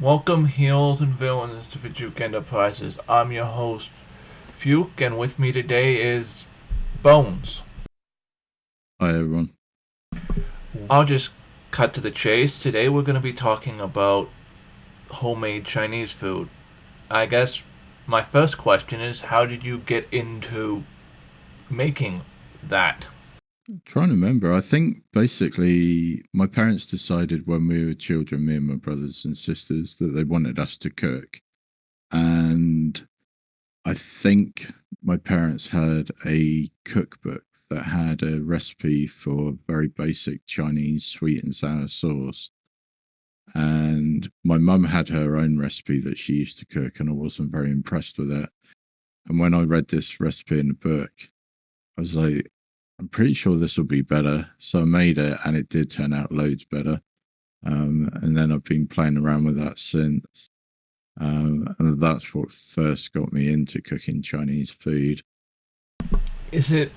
Welcome, heroes and villains, to Fjook Enterprises. I'm your host, Fjook, and with me today is Bones. Hi everyone. I'll just cut to the chase. Today we're going to be talking about homemade Chinese food. I guess my first question is, how did you get into making that? Trying to remember, I think basically my parents decided when we were children, me and my brothers and sisters, that they wanted us to cook. And I think my parents had a cookbook that had a recipe for very basic Chinese sweet and sour sauce. And my mum had her own recipe that she used to cook, and I wasn't very impressed with it. And when I read this recipe in the book, I was like, I'm pretty sure this will be better. So I made it and it did turn out loads better. And then I've been playing around with that since. And that's what first got me into cooking Chinese food. Is it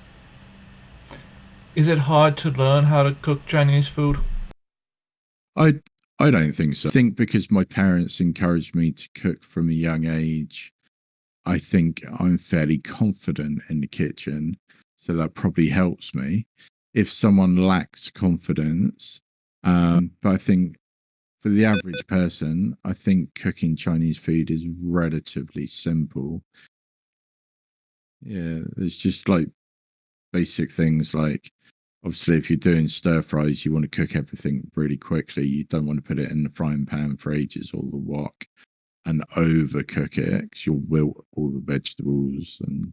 is it hard to learn how to cook Chinese food? I I don't think so. I think because my parents encouraged me to cook from a young age, I think I'm fairly confident in the kitchen. So that probably helps me. If someone lacks confidence, but I think for the average person, I think cooking Chinese food is relatively simple. Yeah, it's just like basic things like obviously if you're doing stir fries, you want to cook everything really quickly. You don't want to put it in the frying pan for ages or the wok and overcook it because you'll wilt all the vegetables. And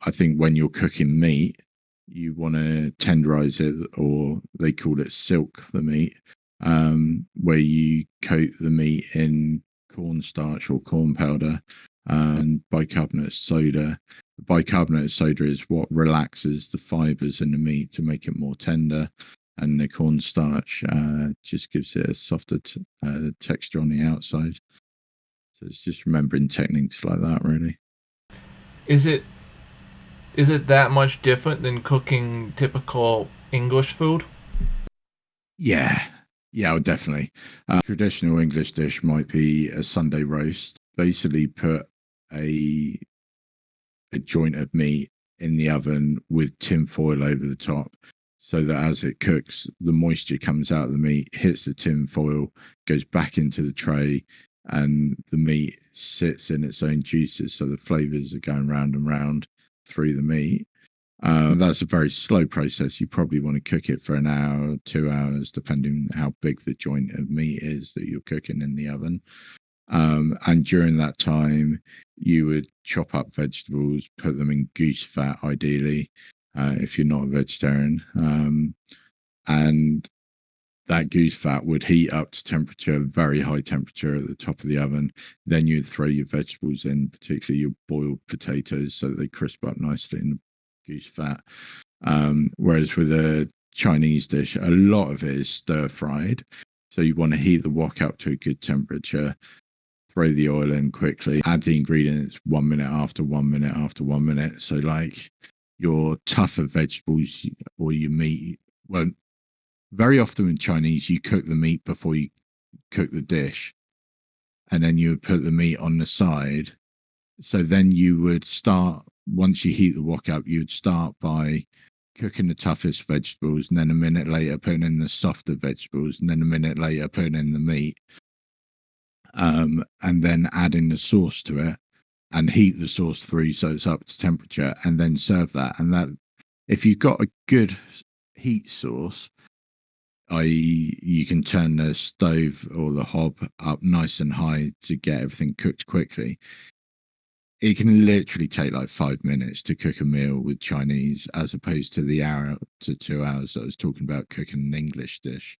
I think when you're cooking meat, you want to tenderize it, or they call it silk the meat, where you coat the meat in cornstarch or corn powder and bicarbonate of soda. The bicarbonate of soda is what relaxes the fibers in the meat to make it more tender, and the cornstarch just gives it a softer texture on the outside. So it's just remembering techniques like that, really. Is it is it that much different than cooking typical English food? Yeah, yeah, oh, definitely. Traditional English dish might be a Sunday roast. Basically, put a a joint of meat in the oven with tin foil over the top, so that as it cooks, the moisture comes out of the meat, hits the tin foil, goes back into the tray, and the meat sits in its own juices. So the flavors are going round and round through the meat. That's a very slow process. You probably want to cook it for an hour, 2 hours, depending how big the joint of meat is that you're cooking in the oven. And during that time, you would chop up vegetables, put them in goose fat, ideally, if you're not a vegetarian. And that goose fat would heat up to temperature, very high temperature at the top of the oven. Then you'd throw your vegetables in, particularly your boiled potatoes, so that they crisp up nicely in the goose fat. Whereas with a Chinese dish, a lot of it is stir fried. So you want to heat the wok up to a good temperature, throw the oil in quickly, add the ingredients 1 minute after 1 minute after 1 minute. So, like your tougher vegetables or your meat, well, very often in Chinese, you cook the meat before you cook the dish, and then you would put the meat on the side. So then you would start, once you heat the wok up, you would start by cooking the toughest vegetables, and then a minute later putting in the softer vegetables, and then a minute later putting in the meat, and then adding the sauce to it, and heat the sauce through so it's up to temperature, and then serve that. And that, if you've got a good heat source, i.e., you can turn the stove or the hob up nice and high to get everything cooked quickly. It can literally take like 5 minutes to cook a meal with Chinese, as opposed to the hour to 2 hours that I was talking about cooking an English dish.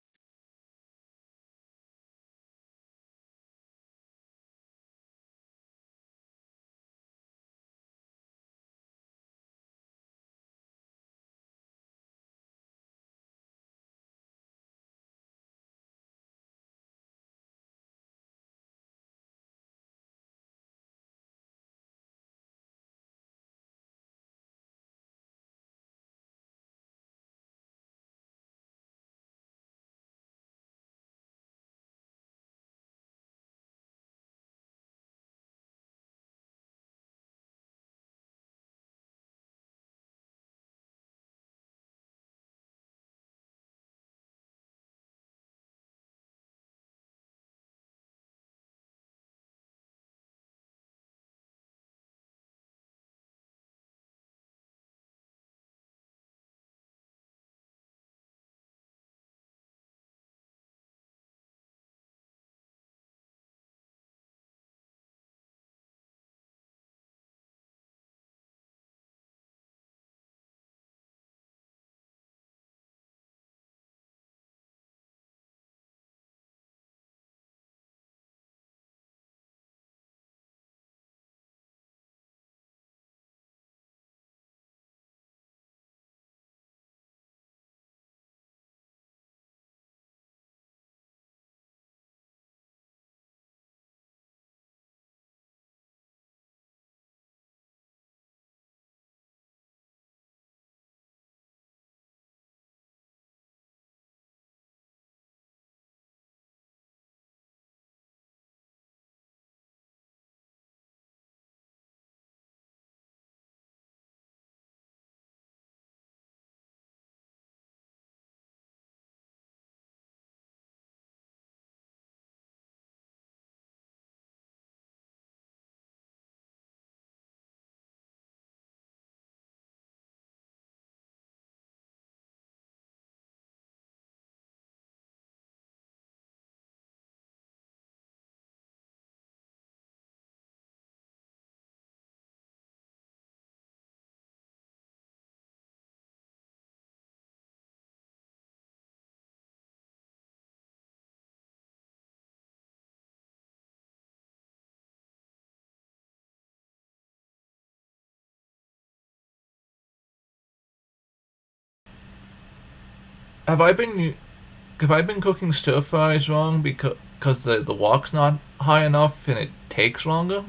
Have I been cooking stir fries wrong because the wok's not high enough and it takes longer?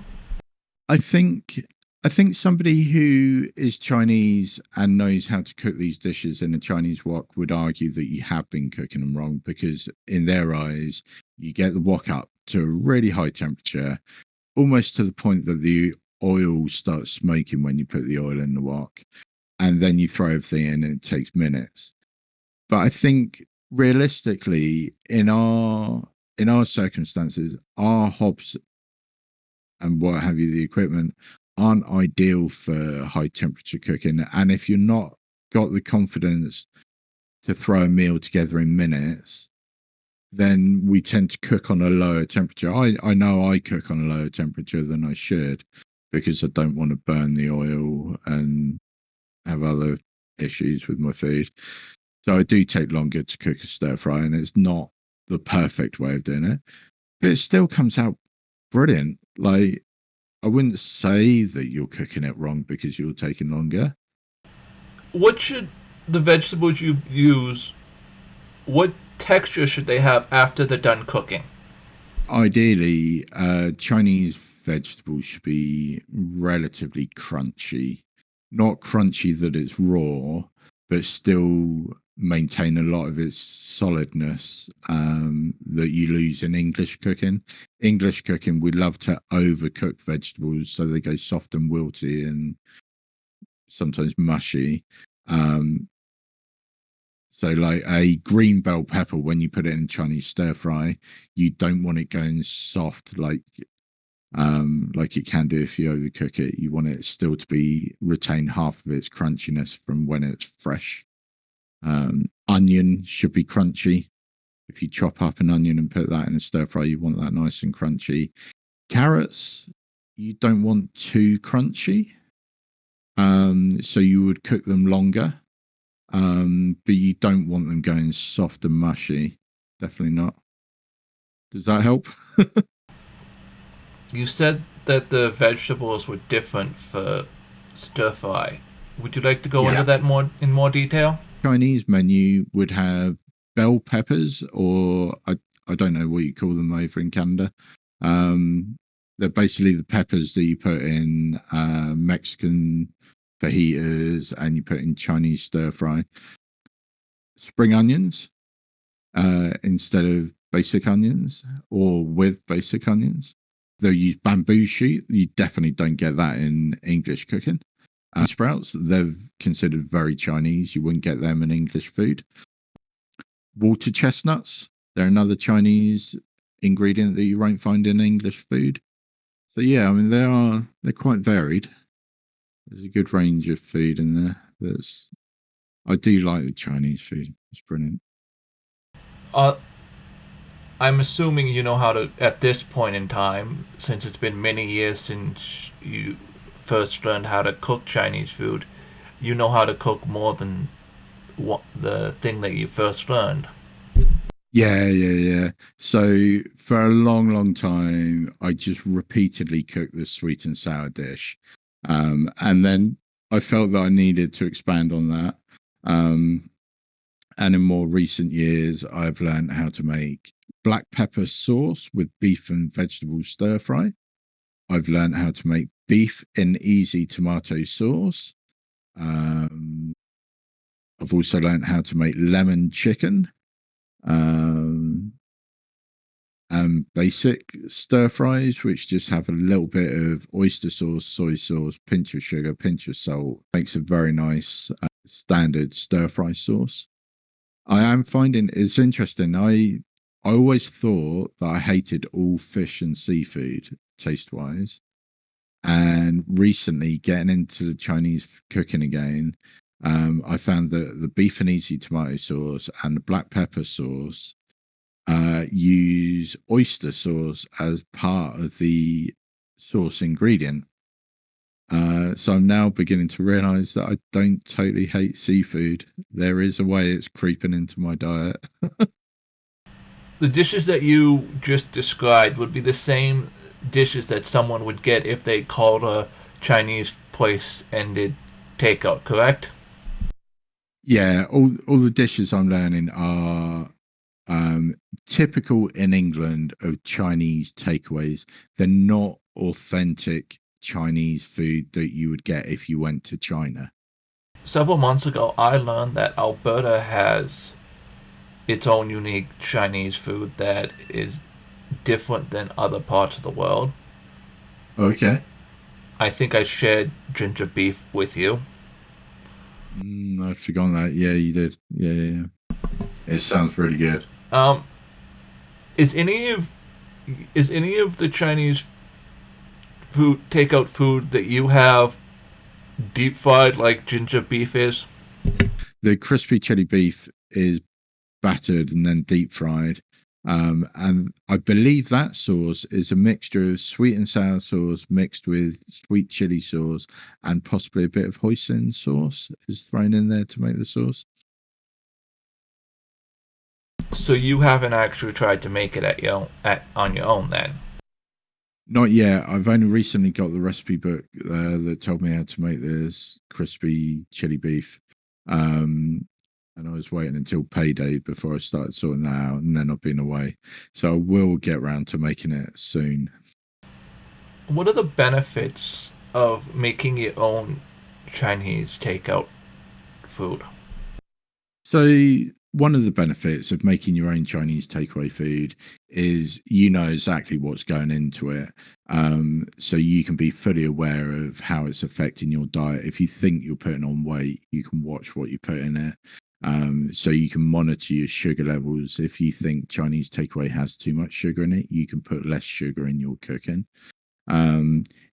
I think I think somebody who is Chinese and knows how to cook these dishes in a Chinese wok would argue that you have been cooking them wrong, because in their eyes, you get the wok up to a really high temperature, almost to the point that the oil starts smoking when you put the oil in the wok, and then you throw everything in and it takes minutes. But I think realistically, in our circumstances, our hobs and what have you, the equipment, aren't ideal for high temperature cooking. And if you're not got the confidence to throw a meal together in minutes, then we tend to cook on a lower temperature. I know I cook on a lower temperature than I should, because I don't want to burn the oil and have other issues with my food. So I do take longer to cook a stir fry, and it's not the perfect way of doing it, but it still comes out brilliant. Like, I wouldn't say that you're cooking it wrong because you're taking longer. What should the vegetables you use? What texture should they have after they're done cooking? Ideally, Chinese vegetables should be relatively crunchy. Not crunchy that it's raw, but still maintain a lot of its solidness, that you lose in English cooking. English cooking, we love to overcook vegetables so they go soft and wilty and sometimes mushy. Um, so, like a green bell pepper, when you put it in Chinese stir fry, you don't want it going soft like it can do if you overcook it. You want it still to be retain half of its crunchiness from when it's fresh. Onion should be crunchy. If you chop up an onion and put that in a stir fry, you want that nice and crunchy. Carrots, you don't want too crunchy. So you would cook them longer. But you don't want them going soft and mushy. Definitely not. Does that help? You said that the vegetables were different for stir fry. Would you like to go into Yeah. that more detail? Chinese menu would have bell peppers, or I don't know what you call them over in Canada. Um, they're basically the peppers that you put in Mexican fajitas and you put in Chinese stir fry. Spring onions, instead of basic onions, or with basic onions. They'll use bamboo shoot. You definitely don't get that in English cooking. Sprouts, they're considered very Chinese. You wouldn't get them in English food. Water chestnuts, they're another Chinese ingredient that you won't find in English food. So yeah, I mean they're quite varied. There's a good range of food in there. I do like the Chinese food. It's brilliant. Uh, I'm assuming you know how to, at this point in time, since it's been many years since you first learned how to cook Chinese food, you know how to cook more than what the thing that you first learned. Yeah, yeah, yeah. So for a long, long time, I just repeatedly cooked this sweet and sour dish. And then I felt that I needed to expand on that. Um, and in more recent years, I've learned how to make black pepper sauce with beef and vegetable stir fry. I've learned how to make beef in easy tomato sauce. Um, I've also learned how to make lemon chicken. Um, and basic stir fries, which just have a little bit of oyster sauce, soy sauce, pinch of sugar, pinch of salt, makes a very nice standard stir fry sauce. I am finding it's interesting. I always thought that I hated all fish and seafood taste wise, and recently getting into the Chinese cooking again, I found that the beef and easy tomato sauce and the black pepper sauce use oyster sauce as part of the sauce ingredient. So I'm now beginning to realize that I don't totally hate seafood. There is a way it's creeping into my diet. The dishes that you just described would be the same dishes that someone would get if they called a Chinese place and did takeout, correct? Yeah, all the dishes I'm learning are um, typical in England of Chinese takeaways. They're not authentic Chinese food that you would get if you went to China. Several months ago, I learned that Alberta has its own unique Chinese food that is different than other parts of the world. Okay. I think I shared ginger beef with you. I've forgotten that. Yeah, you did. Yeah, yeah, yeah. It sounds really good. Um, is any of the Chinese food takeout food that you have deep fried like ginger beef is? The crispy chili beef is battered and then deep fried. And I believe that sauce is a mixture of sweet and sour sauce mixed with sweet chili sauce and possibly a bit of hoisin sauce is thrown in there to make the sauce. So you haven't actually tried to make it on your own then? Not yet. I've only recently got the recipe book that told me how to make this crispy chili beef. Um, and I was waiting until payday before I started sorting that out, and then I've been away. So I will get round to making it soon. What are the benefits of making your own Chinese takeout food? So one of the benefits of making your own Chinese takeaway food is you know exactly what's going into it. So you can be fully aware of how it's affecting your diet. If you think you're putting on weight, you can watch what you put in it. So you can monitor your sugar levels. If you think Chinese takeaway has too much sugar in it, you can put less sugar in your cooking.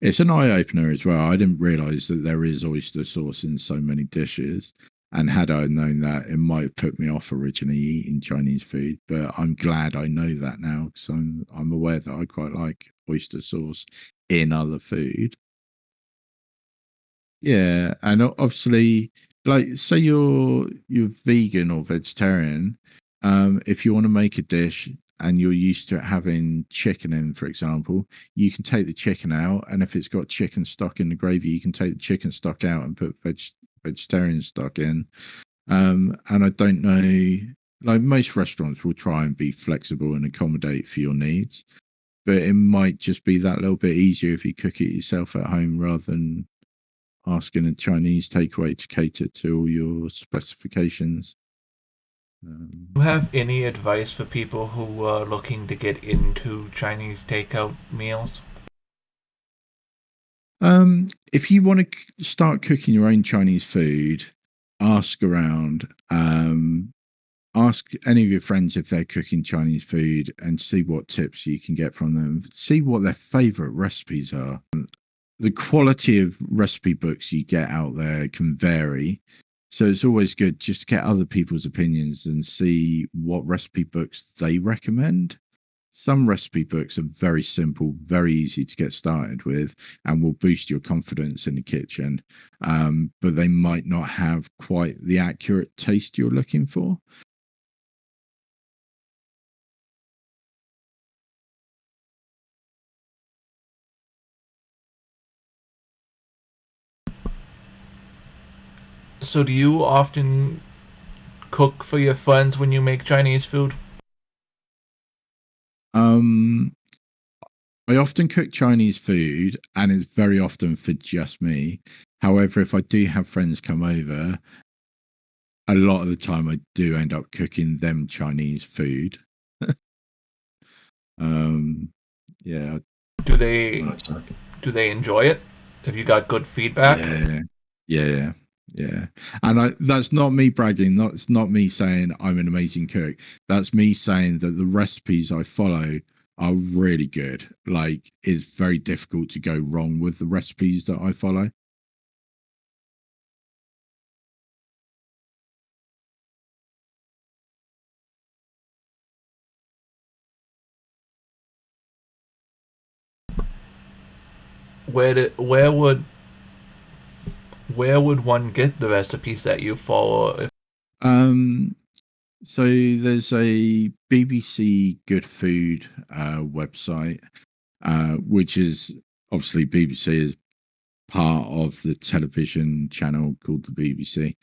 It's an eye opener as well. I didn't realize that there is oyster sauce in so many dishes. And had I known that, it might have put me off originally eating Chinese food. But I'm glad I know that now because I'm aware that I quite like oyster sauce in other food. Yeah, and obviously, like, say you're vegan or vegetarian, if you want to make a dish and you're used to having chicken in, for example, you can take the chicken out, and if it's got chicken stock in the gravy, you can take the chicken stock out and put vegetarian stock in. And I don't know, like most restaurants will try and be flexible and accommodate for your needs, but it might just be that little bit easier if you cook it yourself at home rather than asking a Chinese takeaway to cater to all your specifications. Do Um, you have any advice for people who are looking to get into Chinese takeout meals? if you want to start cooking your own Chinese food, ask around. Ask any of your friends if they're cooking Chinese food and see what tips you can get from them. See what their favorite recipes are. The quality of recipe books you get out there can vary. So it's always good just to get other people's opinions and see what recipe books they recommend. Some recipe books are very simple, very easy to get started with, and will boost your confidence in the kitchen. But they might not have quite the accurate taste you're looking for. So do you often cook for your friends when you make Chinese food? Um, I often cook Chinese food, and it's very often for just me. However, if I do have friends come over, a lot of the time I do end up cooking them Chinese food. um, yeah, Do they much like do they enjoy it? Have you got good feedback? yeah, yeah, yeah. And that's not me bragging. That's not me saying I'm an amazing cook. That's me saying that the recipes I follow are really good. Like, it's very difficult to go wrong with the recipes that I follow. Where would one get the recipes that you follow? Um, So there's a BBC Good Food website, which is obviously BBC is part of the television channel called the BBC.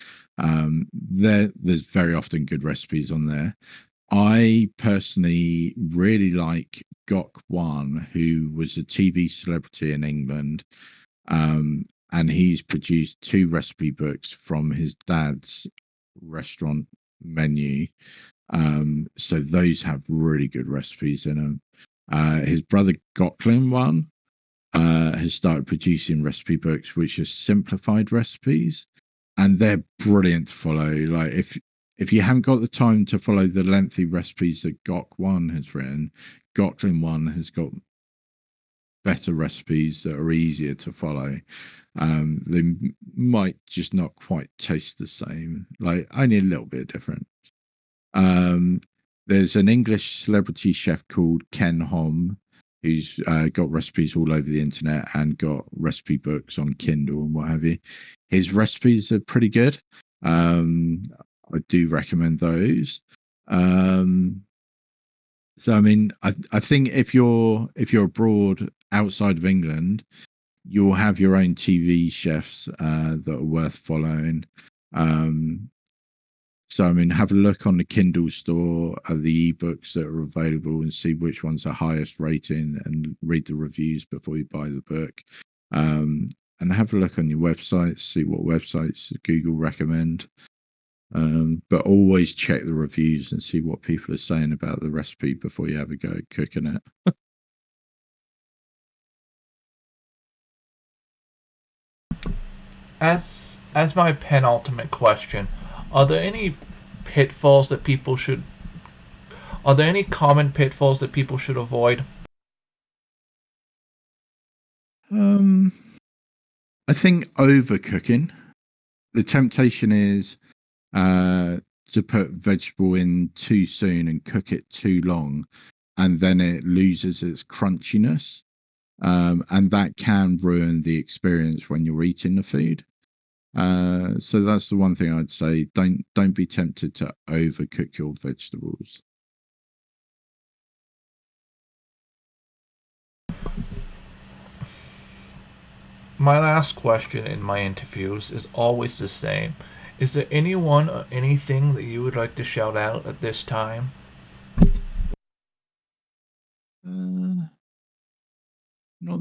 There's very often good recipes on there. I personally really like Gok Wan, who was a TV celebrity in England, and he's produced 2 recipe books from his dad's restaurant menu. So those have really good recipes in them. His brother Goklan Wan has started producing recipe books which are simplified recipes, and they're brilliant to follow. Like if you haven't got the time to follow the lengthy recipes that Gok One has written, Goklan One has got better recipes that are easier to follow. They might just not quite taste the same, like only a little bit different. There's an English celebrity chef called Ken Hom, who's got recipes all over the internet and got recipe books on Kindle and what have you. His recipes are pretty good. I do recommend those. So I mean, I think if you're abroad outside of England, you'll have your own TV chefs that are worth following. So I mean, have a look on the Kindle store at the ebooks that are available and see which ones are highest rating, and read the reviews before you buy the book. And have a look on your websites, see what websites Google recommend. But always check the reviews and see what people are saying about the recipe before you have a go at cooking it. As my penultimate question, are there any pitfalls that people should are there any common pitfalls that people should avoid? I think overcooking. The temptation is to put vegetable in too soon and cook it too long, and then it loses its crunchiness, and that can ruin the experience when you're eating the food. So that's the one thing I'd say. Don't be tempted to overcook your vegetables. My last question in my interviews is always the same. Is there anyone or anything that you would like to shout out at this time? Not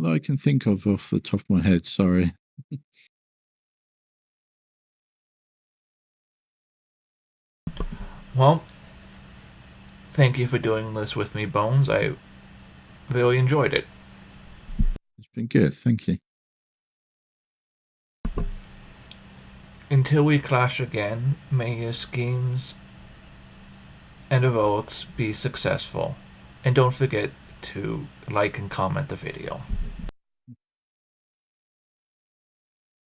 that I can think of off the top of my head, sorry. Well, thank you for doing this with me, Bones. I really enjoyed it. It's been good, thank you. Until we clash again, may your schemes and heroics be successful. And don't forget to like and comment the video.